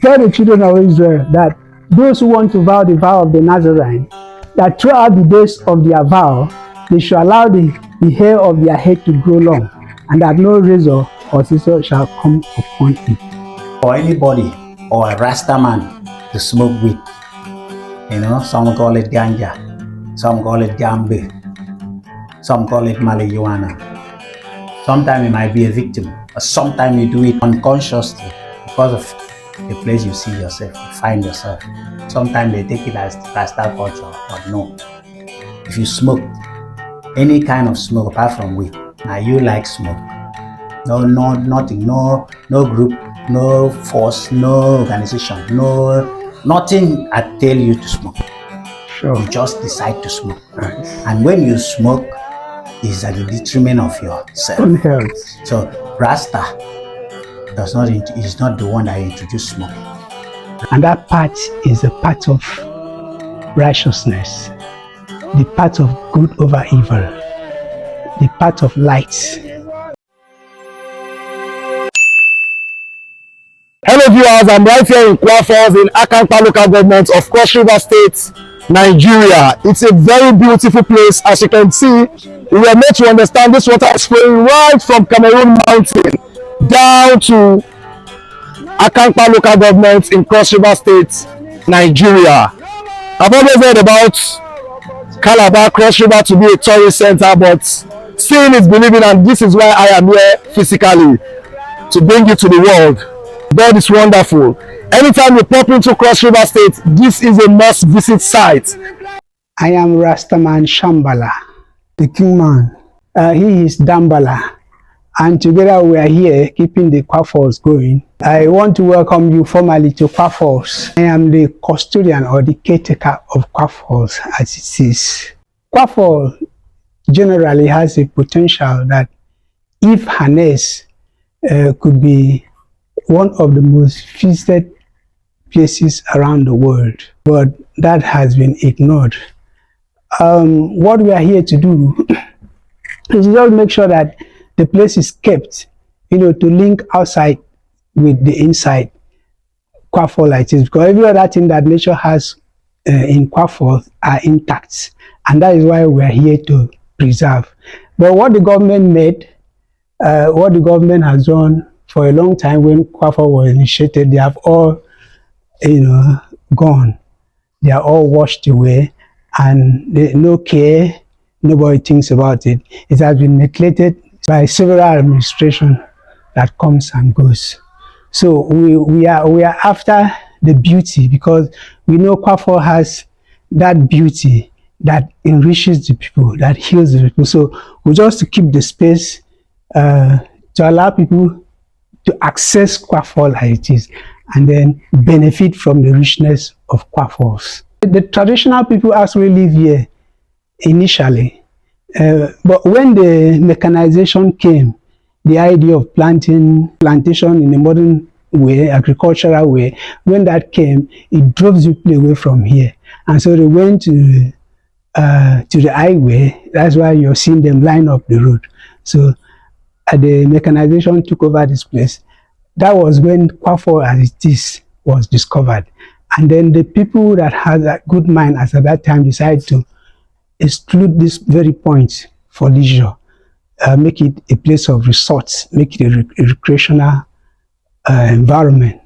tell the children of Israel that those who want to vow the vow of the Nazarene, that throughout the days of their vow, they should allow the hair of their head to grow long, and that no razor or scissor shall come upon it. For anybody or a Rasta man to smoke weed, some call it ganja, some call it jambe, some call it marijuana. Sometimes you might be a victim, but sometimes you do it unconsciously because of the place you see yourself, you find yourself. Sometimes they take it as Rasta culture, but no. If you smoke, any kind of smoke apart from weed, now you like smoke. Nothing, no group, no force, no organization, nothing I tell you to smoke. Sure. You just decide to smoke. Nice. And when you smoke, it's at the detriment of yourself. Own health. So Rasta is not the one that introduced smoking. And that part is a part of righteousness, the part of good over evil, the part of light. Hello viewers, I'm right here in Kwafos in Akamkpa local government of Cross River State, Nigeria. It's a very beautiful place. As you can see, we were made to understand this water is flowing right from Cameroon Mountain down to Akamkpa local government in Cross River State, Nigeria. I've always heard about Calabar, Cross River to be a tourist center, but seeing is believing, and this is why I am here physically, to bring it to the world. God is wonderful. Anytime you pop into Cross River State, this is a must-visit site. I am Rastaman Shambhala, the king man. He is Dambala. And together we are here keeping the Kwafos going. I want to welcome you formally to Kwafos. I am the custodian or the caretaker of Kwafos as it is. Kwafos generally has a potential that, if harnessed, could be one of the most visited places around the world, but that has been ignored. What we are here to do is just make sure that the place is kept, to link outside with the inside Kwafos like this, because every other thing that nature has in Kwafos are intact, and that is why we are here to preserve. But what the government made, what the government has done for a long time when Kwafos was initiated, they have all, gone. They are all washed away, and no care, nobody thinks about it. It has been neglected by several administrations that comes and goes. So we are after the beauty, because we know Kwafos has that beauty that enriches the people, that heals the people. So we just to keep the space to allow people to access Kwafos like it is, and then benefit from the richness of Kwafos. The traditional people actually live here initially, but when the mechanization came, the idea of plantation in a modern way, agricultural way, when that came, it drove the people away from here, and so they went to the highway. That's why you're seeing them line up the road. So the mechanization took over this place. That was when Kwafos as it is was discovered. And then the people that had a good mind as at that time decided to exclude this very point for leisure, make it a place of resort, make it a recreational environment.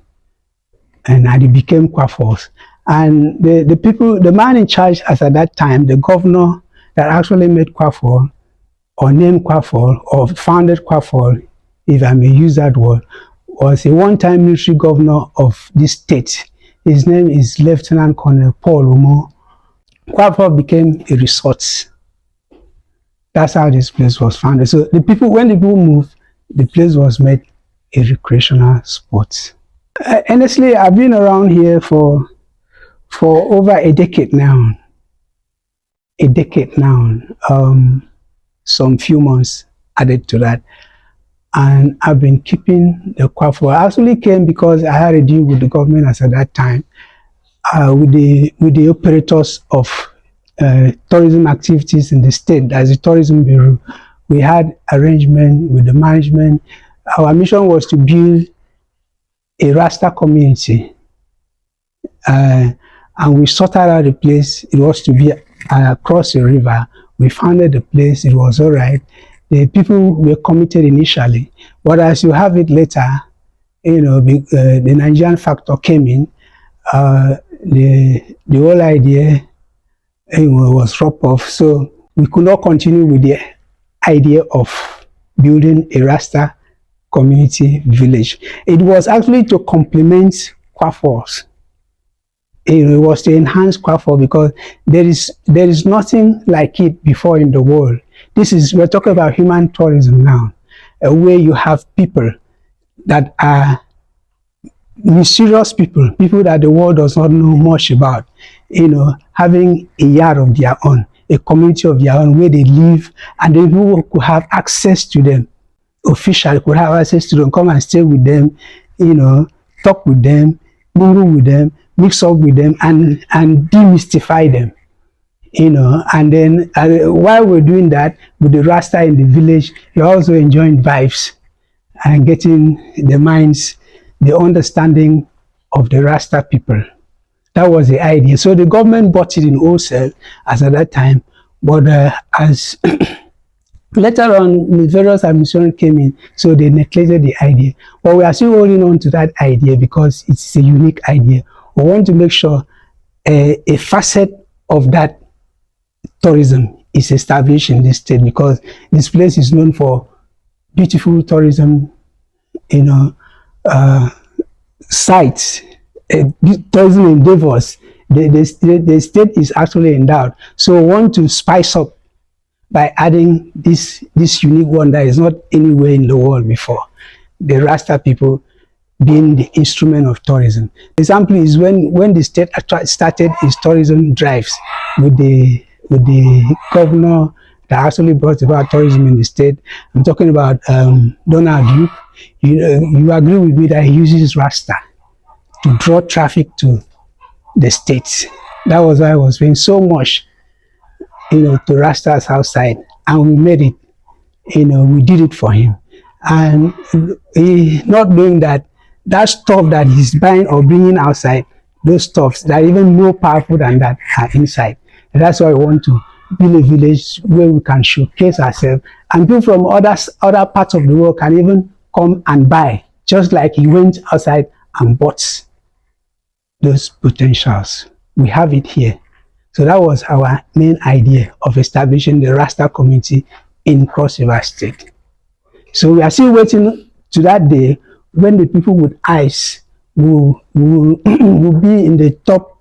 And it became Kwafos. And the people, the man in charge as at that time, the governor that actually made Kwafos, or named Kwafos, or founded Kwafos, if I may use that word, was a one-time military governor of this state. His name is Lieutenant Colonel Paul Umo. Kwafos became a resort. That's how this place was founded. So when the people moved, the place was made a recreational spot. Honestly, I've been around here for over a decade now. Some few months added to that. And I've been keeping the Kwafos. I actually came because I had a deal with the government as at that time, with the operators of tourism activities in the state, as a tourism bureau. We had arrangement with the management. Our mission was to build a Rasta community And we sorted out the place. It was to be across the river. We founded the place. It was all right. The people were committed initially, but as you have it later, the Nigerian factor came in. The whole idea was dropped off, so we could not continue with the idea of building a Rasta community village. It was actually to complement Kwafors. It was to enhance Kwafor because there is nothing like it before in the world. We're talking about human tourism now, where you have people that are mysterious people that the world does not know much about, having a yard of their own, a community of their own where they live, and then who could have access to them, officials could have access to them, come and stay with them, talk with them, mingle with them, mix up with them, and demystify them. And then while we're doing that with the Rasta in the village, you're also enjoying vibes and getting the minds, the understanding of the Rasta people. That was the idea. So the government bought it in wholesale as at that time, but as later on, various administrations came in, so they neglected the idea. But we are still holding on to that idea because it's a unique idea. We want to make sure a facet of that tourism is established in this state, because this place is known for beautiful tourism, sites, tourism endeavors. The state is actually endowed. So we want to spice up by adding this unique one that is not anywhere in the world before. The Rasta people being the instrument of tourism. The example is when the state started its tourism drives with the governor that actually brought about tourism in the state. I'm talking about Donald Duke. You agree with me that he uses Rasta to draw traffic to the states. That was why I was paying so much, to Rasta's outside, and we made it. We did it for him, and he not knowing that stuff that he's buying or bringing outside, those stuffs that are even more powerful than that are inside. And that's why we want to build a village where we can showcase ourselves, and people from other parts of the world can even come and buy, just like he went outside and bought those potentials. We have it here. So that was our main idea of establishing the Rasta community in Cross River State. So we are still waiting to that day when the people with eyes will be in the top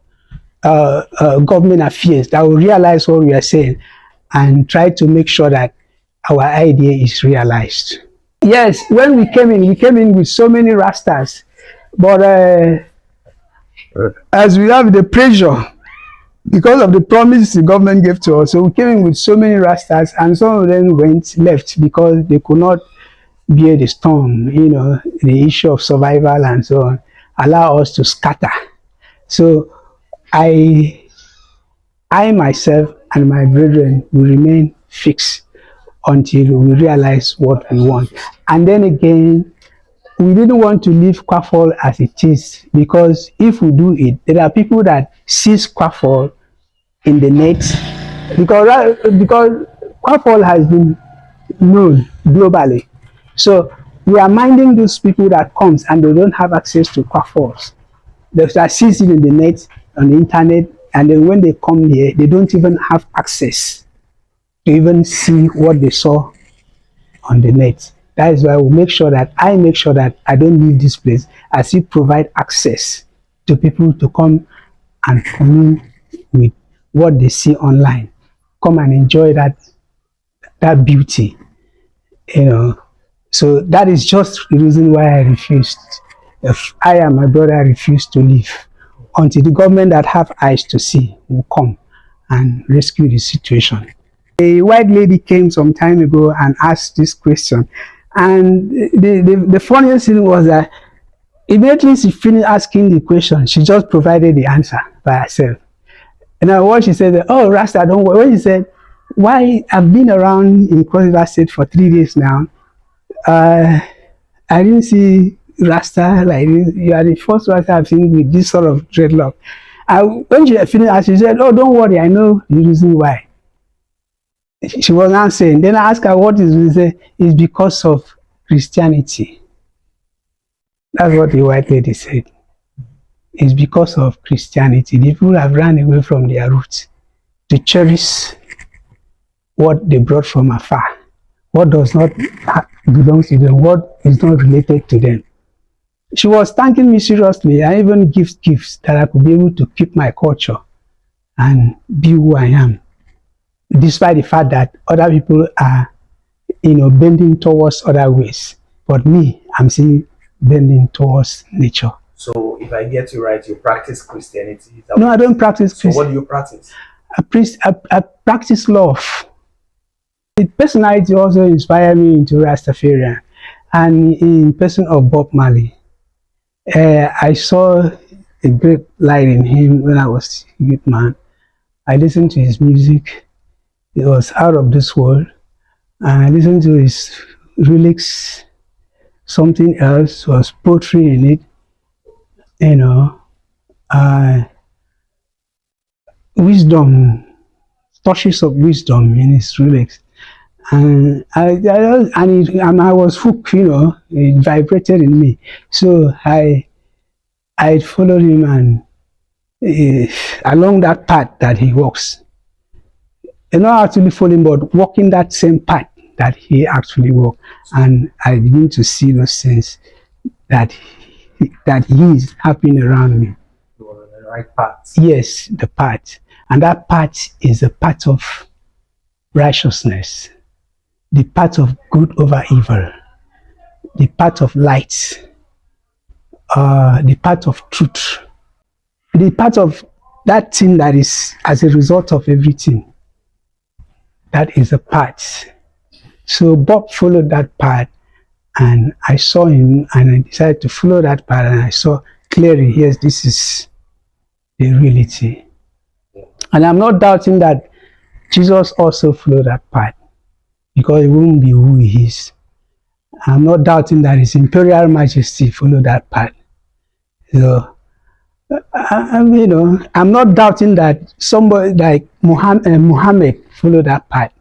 government affairs, that will realize what we are saying and try to make sure that our idea is realized. Yes, when we came in with so many Rastas, but as we have the pressure because of the promise the government gave to us, so we came in with so many Rastas, and some of them left because they could not bear the storm, the issue of survival and so on, allow us to scatter. So I myself and my brethren will remain fixed until we realize what we want. And then again, we didn't want to leave Kwafor as it is, because if we do it, there are people that sees Kwafor in the net, because Kwafor has been known globally. So we are minding those people that comes and they don't have access to Kwafors. They sees it in the net, on the internet, and then when they come here, they don't even have access to even see what they saw on the net. That is why I make sure that I don't leave this place. I still provide access to people to come and commune with what they see online. Come and enjoy that beauty, So that is just the reason why I refused. If I and my brother refused to leave until the government that have eyes to see will come and rescue the situation. A white lady came some time ago and asked this question, and the funniest thing was that immediately she finished asking the question, she just provided the answer by herself. And then what she said, "Oh, Rasta, don't worry." When she said, "Why, I've been around in Cross River State for 3 days now, I didn't see Rasta like this. You are the first Rasta I've seen with this sort of dreadlock. When she finished, she said, "Oh, don't worry, I know the reason why." She was not saying. Then I asked her, "What is it?" She said, "It's because of Christianity." That's what the white lady said. It's because of Christianity. The people have run away from their roots to cherish what they brought from afar, what does not belong to them, what is not related to them. She was thanking me seriously. I even give gifts that I could be able to keep my culture and be who I am, despite the fact that other people are, bending towards other ways. But me, I'm still bending towards nature. So, if I get you right, you practice Christianity? No, I don't practice Christianity. So, what do you practice? I practice love. The personality also inspired me into Rastafarian, and in person of Bob Marley. I saw a great light in him when I was a youth man. I listened to his music. It was out of this world. And I listened to his lyrics. Something else was poetry in it. Wisdom, touches of wisdom in his lyrics. And I was hooked, it vibrated in me. So I followed him, and along that path that he walks. Not actually following, but walking that same path that he actually walked. And I begin to see those things that he is happening around me. You were on the right path. Yes, the path. And that path is the path of righteousness, the path of good over evil, the path of light, the path of truth, the path of that thing that is as a result of everything. That is the path. So Bob followed that path, and I saw him, and I decided to follow that path, and I saw clearly, yes, this is the reality. And I'm not doubting that Jesus also followed that path, because he wouldn't be who he is. I'm not doubting that his Imperial Majesty followed that path. So, I'm not doubting that somebody like Muhammad followed that path.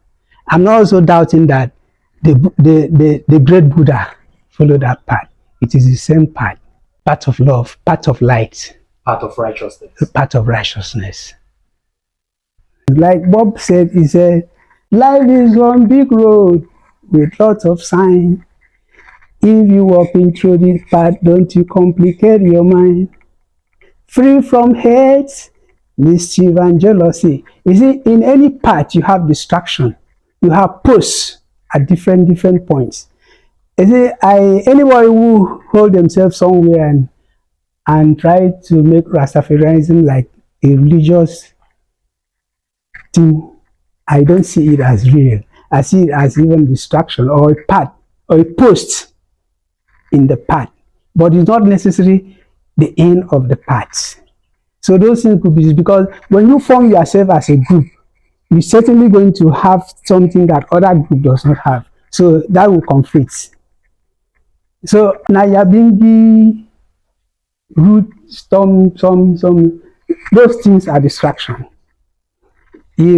I'm not also doubting that the great Buddha followed that path. It is the same path. Path of love, path of light. Path of righteousness. Path of righteousness. Like Bob said, he said, life is one big road with lots of signs. If you walking through this path, don't you complicate your mind. Free from hate, mischief, and jealousy. You see, in any path, you have distraction. You have posts at different points. You see, anybody who hold themselves somewhere and try to make Rastafarianism like a religious thing, I don't see it as real. I see it as even distraction or a path or a post in the path. But it's not necessarily the end of the path. So those things could be, because when you form yourself as a group, you're certainly going to have something that other group does not have. So that will conflict. So Nayabingi, root, storm, some those things are distraction. We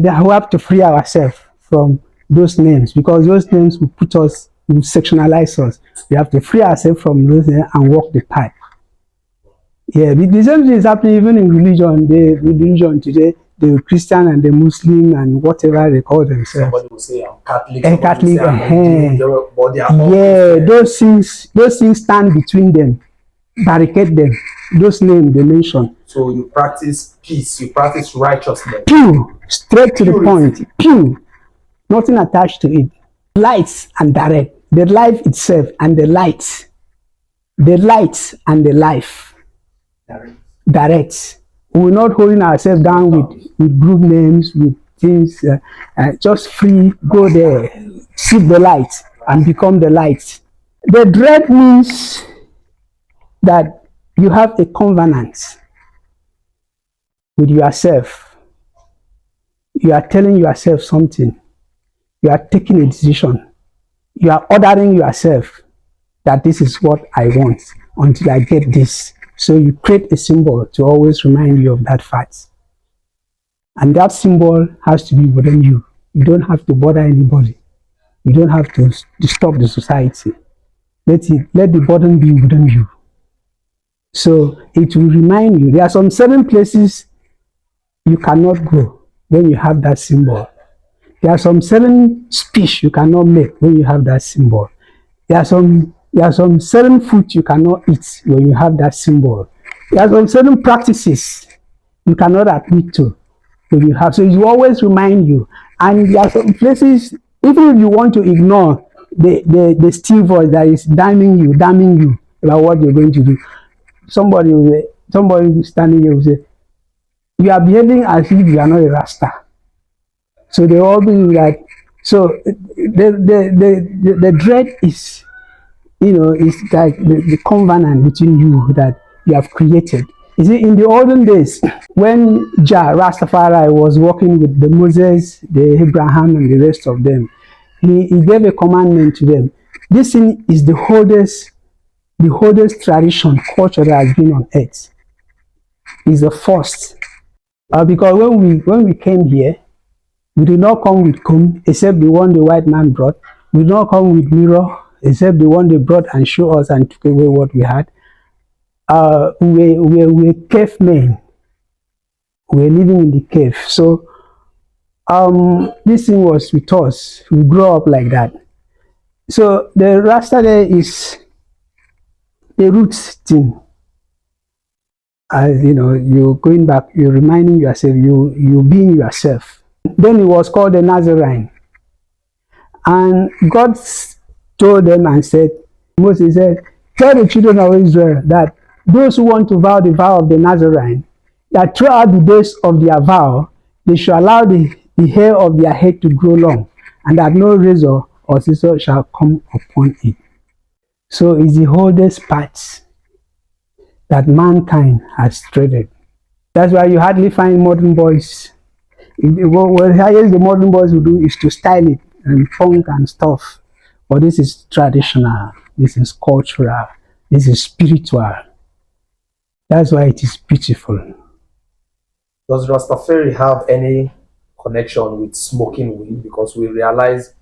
have to free ourselves from those names, because those names will put us, will sectionalize us. We have to free ourselves from those names and walk the path. Yeah, the same thing is happening even in religion. The religion today, the Christian and the Muslim and whatever they call themselves. Somebody will say I'm Catholic. Catholic. But they are yeah, those things stand between them, barricade them. Those names they mention. So you practice peace, you practice righteousness. Pure, straight to the point. Pure, nothing attached to it. Lights and direct. The life itself and the light. The light and the life. Direct. We're not holding ourselves down with group names, with things. Just free, go there, seek the light and become the light. The dread means that you have a covenant with yourself. You are telling yourself something. You are taking a decision. You are ordering yourself. that this is what I want until I get this. So you create a symbol to always remind you of that fact. And that symbol has to be within you. You don't have to bother anybody. You don't have to disturb the society. Let the burden be within you. So it will remind you. There are some certain places you cannot go when you have that symbol. There are some certain speech you cannot make when you have that symbol. There are some certain food you cannot eat when you have that symbol. There are some certain practices you cannot admit to when you have. So it will always remind you. And there are some places, even if you want to ignore the still voice that is damning you about what you're going to do. Somebody standing here will say, you are behaving as if you are not a Rasta. So they all be like, so the dread is, it's like the covenant between you that you have created. You see, in the olden days, when Jah Rastafari was working with the Moses, the Abraham, and the rest of them, he gave a commandment to them. This thing is the oldest tradition, culture that has been on earth. It's the first. Because when we came here, we did not come with comb, except the one the white man brought. We did not come with mirror, except the one they brought and showed us and took away what we had. We're cave men. We're living in the cave. So this thing was with us. We grew up like that. So the Rasta there is a roots thing. You're going back, you're reminding yourself, you being yourself. Then it was called the Nazarene. And God told them and said, Moses said, tell the children of Israel that those who want to vow the vow of the Nazarene, that throughout the days of their vow, they should allow the hair of their head to grow long, and that no razor or scissor shall come upon it. So it's the oldest part that mankind has treaded. That's why you hardly find modern boys. What highest the modern boys will do is to style it and funk and stuff. But this is traditional, this is cultural, this is spiritual. That's why it is beautiful. Does Rastafari have any connection with smoking weed? Because we realize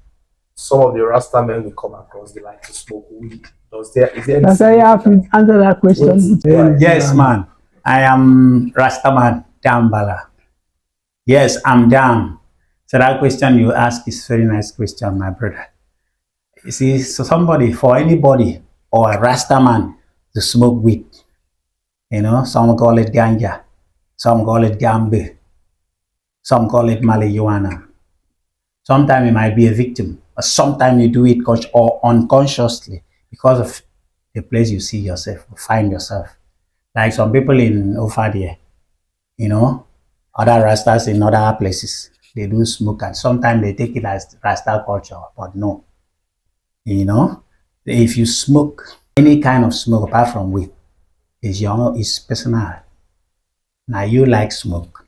some of the Rasta men we come across, they like to smoke weed. Is there any? That's why you have to answer that question. Yes, man. I am Rastaman Dambala. Yes, I'm down. So that question you ask is a very nice question, my brother. You see, so for anybody or a Rastaman to smoke weed, some call it ganja, some call it gambe, some call it marijuana. Sometimes you might be a victim, but sometimes you do it or unconsciously because of the place you see yourself, find yourself. Like some people in Ofadia, other Rastas in other places, they do smoke, and sometimes they take it as Rasta culture, but no. If you smoke, any kind of smoke apart from weed, is personal. Now you like smoke.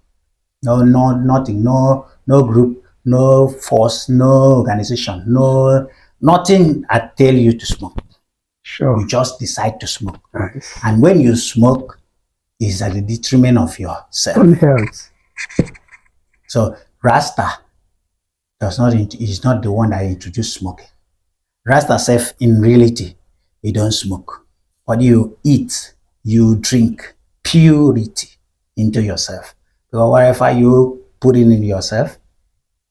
No, nothing, no group, no force, no organization, nothing I tell you to smoke. Sure. You just decide to smoke. Nice. And when you smoke, it's at the detriment of yourself. Own health. So Rasta is not the one that introduced smoking. Rasta self, in reality, you don't smoke. But you eat, you drink purity into yourself. Because whatever you put in yourself,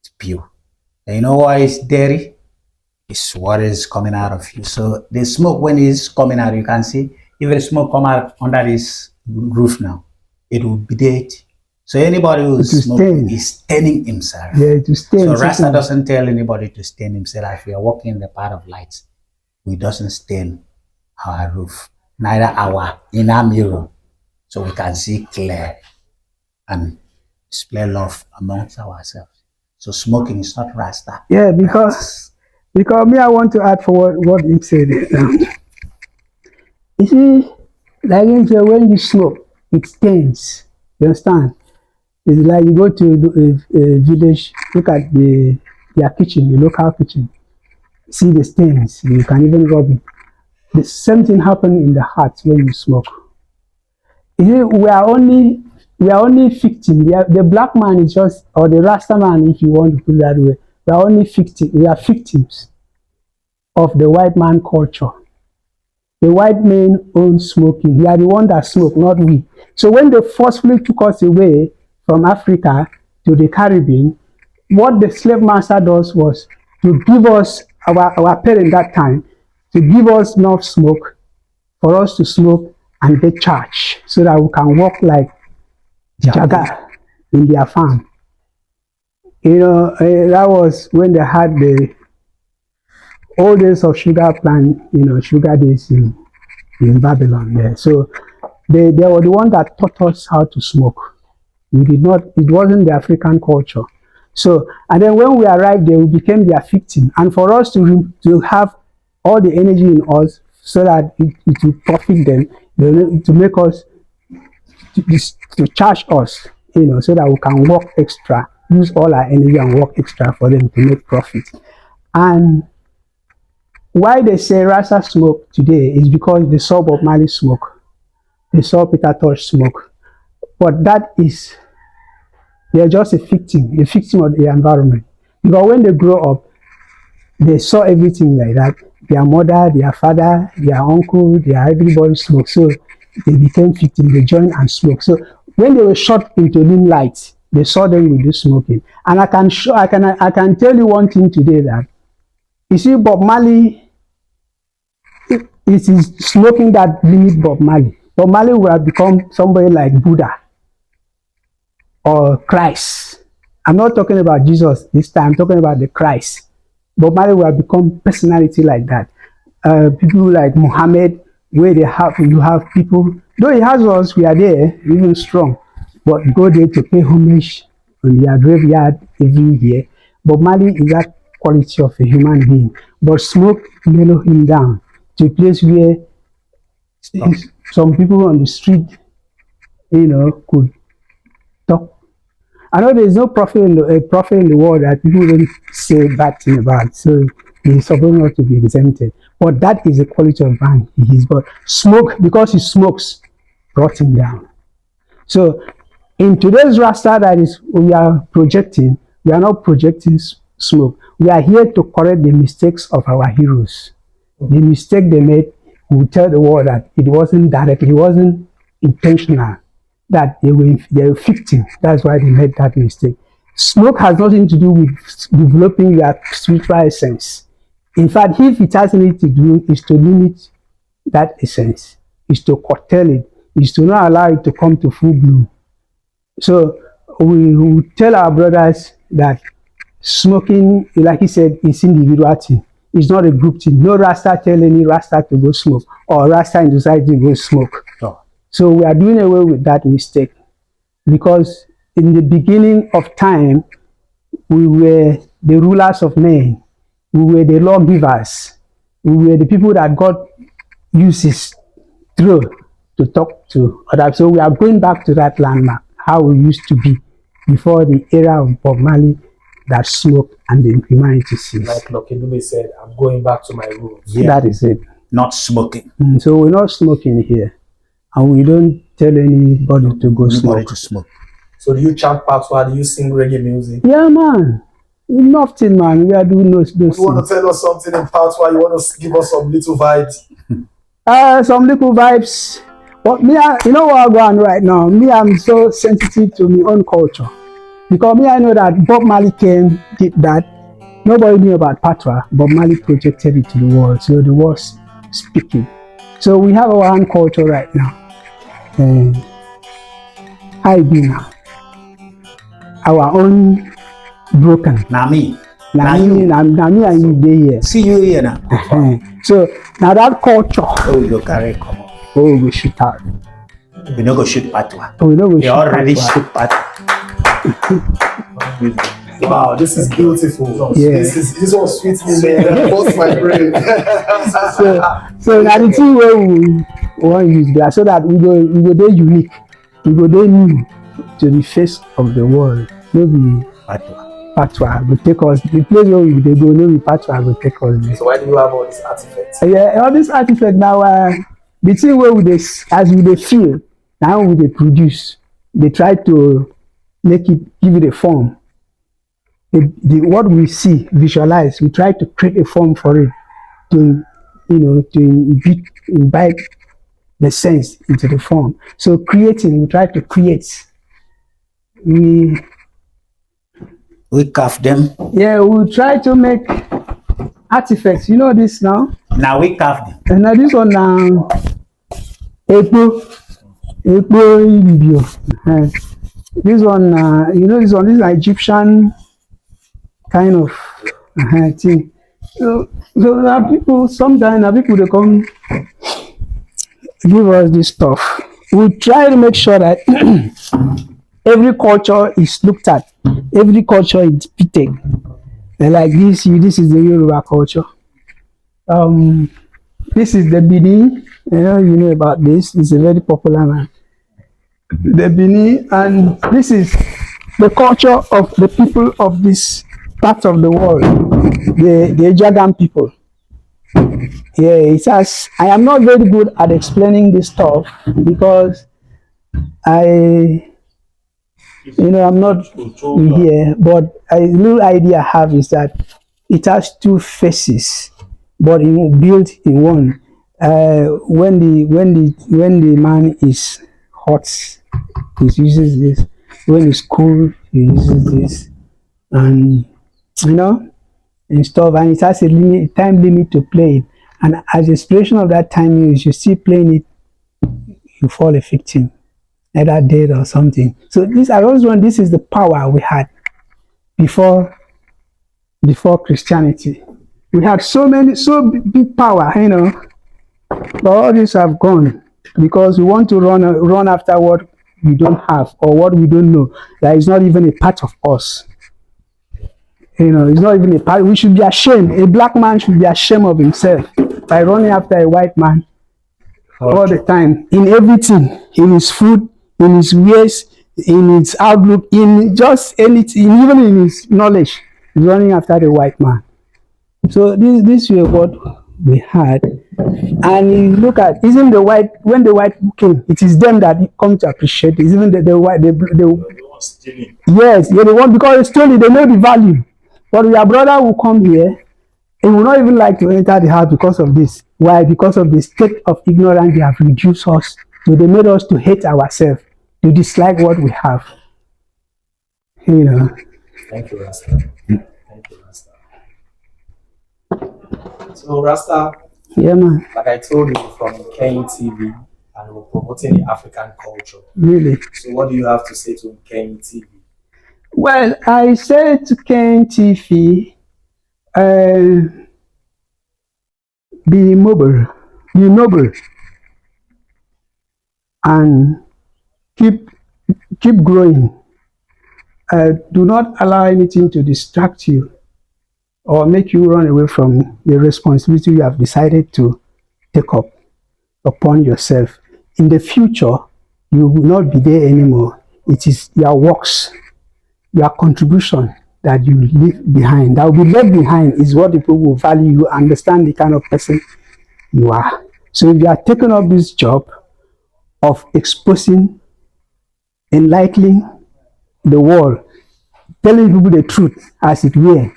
it's pure. And you know what is dairy? It's what is coming out of you. So the smoke, when it's coming out, you can see, if the smoke come out under this roof now, it will be dead. So anybody who smoking is staining himself. Yeah, to stain. So Rasta doesn't tell anybody to stain himself. If we are walking in the path of light, we doesn't stain our roof, neither our inner mirror, so we can see clear and display love amongst ourselves. So smoking is not Rasta. Yeah, because me, I want to add for what he said. You see, like when you smoke, it stains. You understand? It's like you go to a village, look at their kitchen, the local kitchen, see the stains. You can even rub it. The same thing happens in the heart when you smoke. You see, we are only victim. The black man is just, or the Rasta man, if you want to put it that way. We are only victim. We are victims of the white man culture. The white man owns smoking. We are the one that smoke, not we. So when they forcefully took us away from Africa to the Caribbean, what the slave master does was to give us, our parents that time, to give us enough smoke for us to smoke and get charged so that we can work like Jaga in their farm. That was when they had the old days of sugar plant, sugar days in Babylon there. So they were the one that taught us how to smoke. We did not, it wasn't the African culture. So, and then when we arrived there, we became their victim. And for us to have all the energy in us so that it will profit them, to make us, to charge us, so that we can work extra, use all our energy and work extra for them to make profit. And why they say Rasta smoke today is because they saw Bob Marley smoke. They saw Peter Tosh smoke. But they're just a victim of the environment. Because when they grow up, they saw everything like that. Their mother, their father, their uncle, everybody smoke. So they became victims. They joined and smoked. So when they were shot into limelight, they saw them with this smoking. And I can tell you one thing today, that you see Bob Marley, it is smoking that limit Bob Marley. Bob Marley will have become somebody like Buddha or Christ. I'm not talking about Jesus this time, I'm talking about the Christ. Bob Marley will have become personality like that. People like Muhammad, where you have people, though he has us, we are there, even strong, but go there to pay homage on their graveyard every year. Bob Marley is that quality of a human being, but smoke mellow him down to a place where some people on the street, could talk. I know there is no prophet in the world that people don't say bad thing about, so he's supposed not to be exempted. But that is the quality of man he is. But smoke, because he smokes, brought him down. So in today's Rasta that we are projecting, we are not projecting smoke. We are here to correct the mistakes of our heroes. The mistake they made, we will tell the world that it wasn't directly, it wasn't intentional, that they were victims. That's why they made that mistake. Smoke has nothing to do with developing your spiritual essence. In fact, if it has anything to do, is to limit that essence, is to curtail it, is to not allow it to come to full bloom. So we tell our brothers that smoking, like he said, is individual thing. It's not a group thing. No Rasta tell any Rasta to go smoke, or Rasta in society to go smoke. No. So we are doing away with that mistake, because in the beginning of time, we were the rulers of men. We were the lawgivers. We were the people that God uses through to talk to others. So we are going back to that landmark, how we used to be before the era of Bob Marley that smoked and the humanity ceased. Like Lucky Dube said, I'm going back to my roots. Yeah. That is it. Not smoking. So we're not smoking here. And we don't tell anybody to go smoke. So do you chant patois? Do you sing reggae music? Yeah, man. Nothing, man. We are doing those things. You want to tell us something in patois? You want to give us some little vibes? Some little vibes. But me, you know what I'm going right now? Me, I'm so sensitive to my own culture. Because me, I know that Bob Marley did that. Nobody knew about patois. Bob Marley projected it to the world. So the world's speaking. So we have our own culture right now. How it be now? Our own broken. Nami and you dey here. See you here now. So now that culture. Oh, you go carry come on. Oh, we shoot out. We no go shoot patois. Oh, we no go shoot. They already shoot patois. Wow, this is beautiful. Yeah. This one sweets me, man. Both my brain. so now the thing where we want to use that so that we go there unique, we go there new to the face of the world. Maybe patois go take us. The place where we dey go, no be patois go take us there. So why do you have all these artifacts? Yeah, all these artifacts now, the thing where we dey, as we dey feel, now we dey produce. They try to make it, give it a form. What we see, visualize, we try to create a form for it to, to invite the sense into the form. So creating, we try to create. We carve them. Yeah, we try to make artifacts. You know this now? Now we carve them. And now this one now, Epo video. This one, this one, this is an Egyptian kind of thing. So there are people, sometimes people they come give us this stuff. We try to make sure that every culture is looked at, every culture is depicted. And like this is the Yoruba culture. This is the Bini. You know about this. It's a very popular man. The Bini, and this is the culture of the people of this part of the world, the Ejagan people. Yeah, it has. I am not very good at explaining this stuff because I'm not here. But a little idea I have is that it has two faces, but built in one. When the man is hot, he uses this. When it's cool, he uses this, and and stuff. And it has a time limit to play it. And as the expiration of that time is, you still playing it, you fall a victim, either dead or something. So I always want. This is the power we had before Christianity. We had so big power, but all this have gone because we want to run after what we don't have or what we don't know. That is not even a part of us. It's not even a part. We should be ashamed. A black man should be ashamed of himself by running after a white man all the time, in everything, in his food, in his ways, in his outlook, in just anything, even in his knowledge. He's running after the white man. So this was what we had. And you look at, when the white came, it is them that come to appreciate it. It's even the white, yes, the one, because it's truly, they know the value. But your brother will come here, and will not even like to enter the house because of this. Why? Because of the state of ignorance they have reduced us. So they made us to hate ourselves, to dislike what we have. Thank you, Rasta. Thank you, Rasta. So, Rasta, yeah, man. like I told you, from Kane TV, and we're promoting the African culture. Really? So, what do you have to say to Kane TV? Well, I said to Kane TV, be noble, and keep growing. Do not allow anything to distract you or make you run away from the responsibility you have decided to take up upon yourself. In the future, you will not be there anymore. It is your works, your contribution that you leave behind, that will be left behind, is what people will value you, understand the kind of person you are. So if you are taking up this job of exposing, enlightening the world, telling people the truth as it were,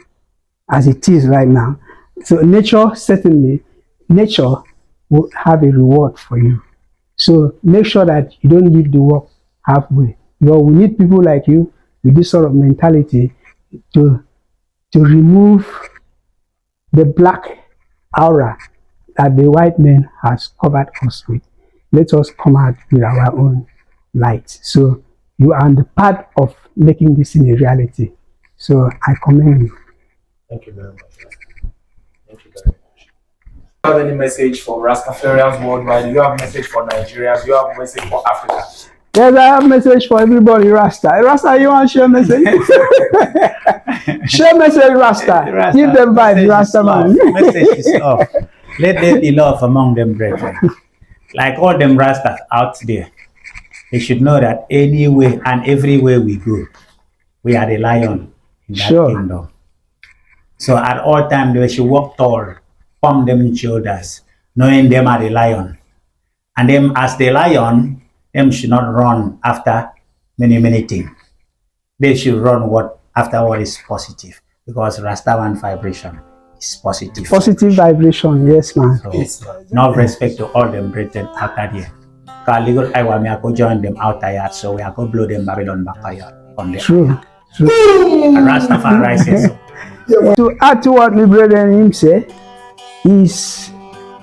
as it is right now. So nature will have a reward for you. So make sure that you don't leave the work halfway. We need people like you with this sort of mentality to remove the black aura that the white man has covered us with. Let us come out with our own light. So you are on the path of making this in a reality. So I commend you. Thank you very much. Thank you very much. Do you have any message for Rastafarians worldwide? Do you have a message for Nigeria? Do you have a message for Africa? Yes, I have a message for everybody, Rasta. Rasta, you want to share a message? Share message, Rasta. Give them vibes, Rasta man. Message is love. Let there be love among them, brethren. Like all them Rastas out there, they should know that anywhere and everywhere we go, we are the lion in that Sure. kingdom. So at all times they should walk tall, pump them shoulders, knowing them are the lion. And them as the lion, them should not run after many things. They should run after what is positive, because Rastaman vibration is positive. Positive vibration, yes, man. So, no respect to all them brethren out there. Because I want me to join them out there, so we are going to blow them Babylon back on them. True. And Rastafari says so. To add to what my brother him say, is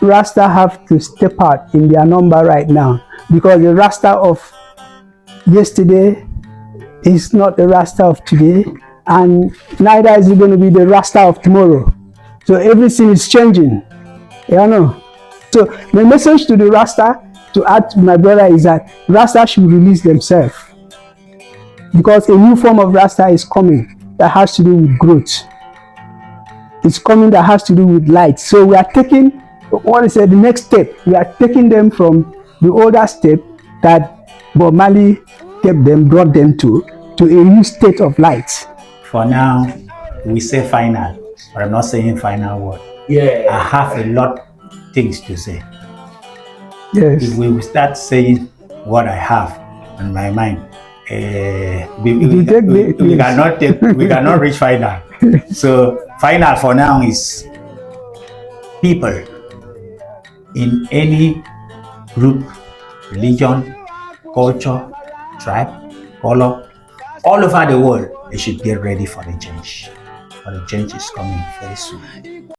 Rasta have to step out in their number right now, because the Rasta of yesterday is not the Rasta of today, and neither is it going to be the Rasta of tomorrow. So everything is changing. You know. So the message to the Rasta, to add to my brother, is that Rasta should release themselves, because a new form of Rasta is coming that has to do with growth. It's coming that has to do with light. So we are taking, what is it, the next step. We are taking them from the older step that Bob Marley brought them to a new state of light. For now, we say final, but I'm not saying final word. Yeah. I have a lot things to say. Yes. If we start saying what I have in my mind, we cannot reach final. So final for now is people in any group, religion, culture, tribe, color, all over the world, they should get ready for the change. For the change is coming very soon.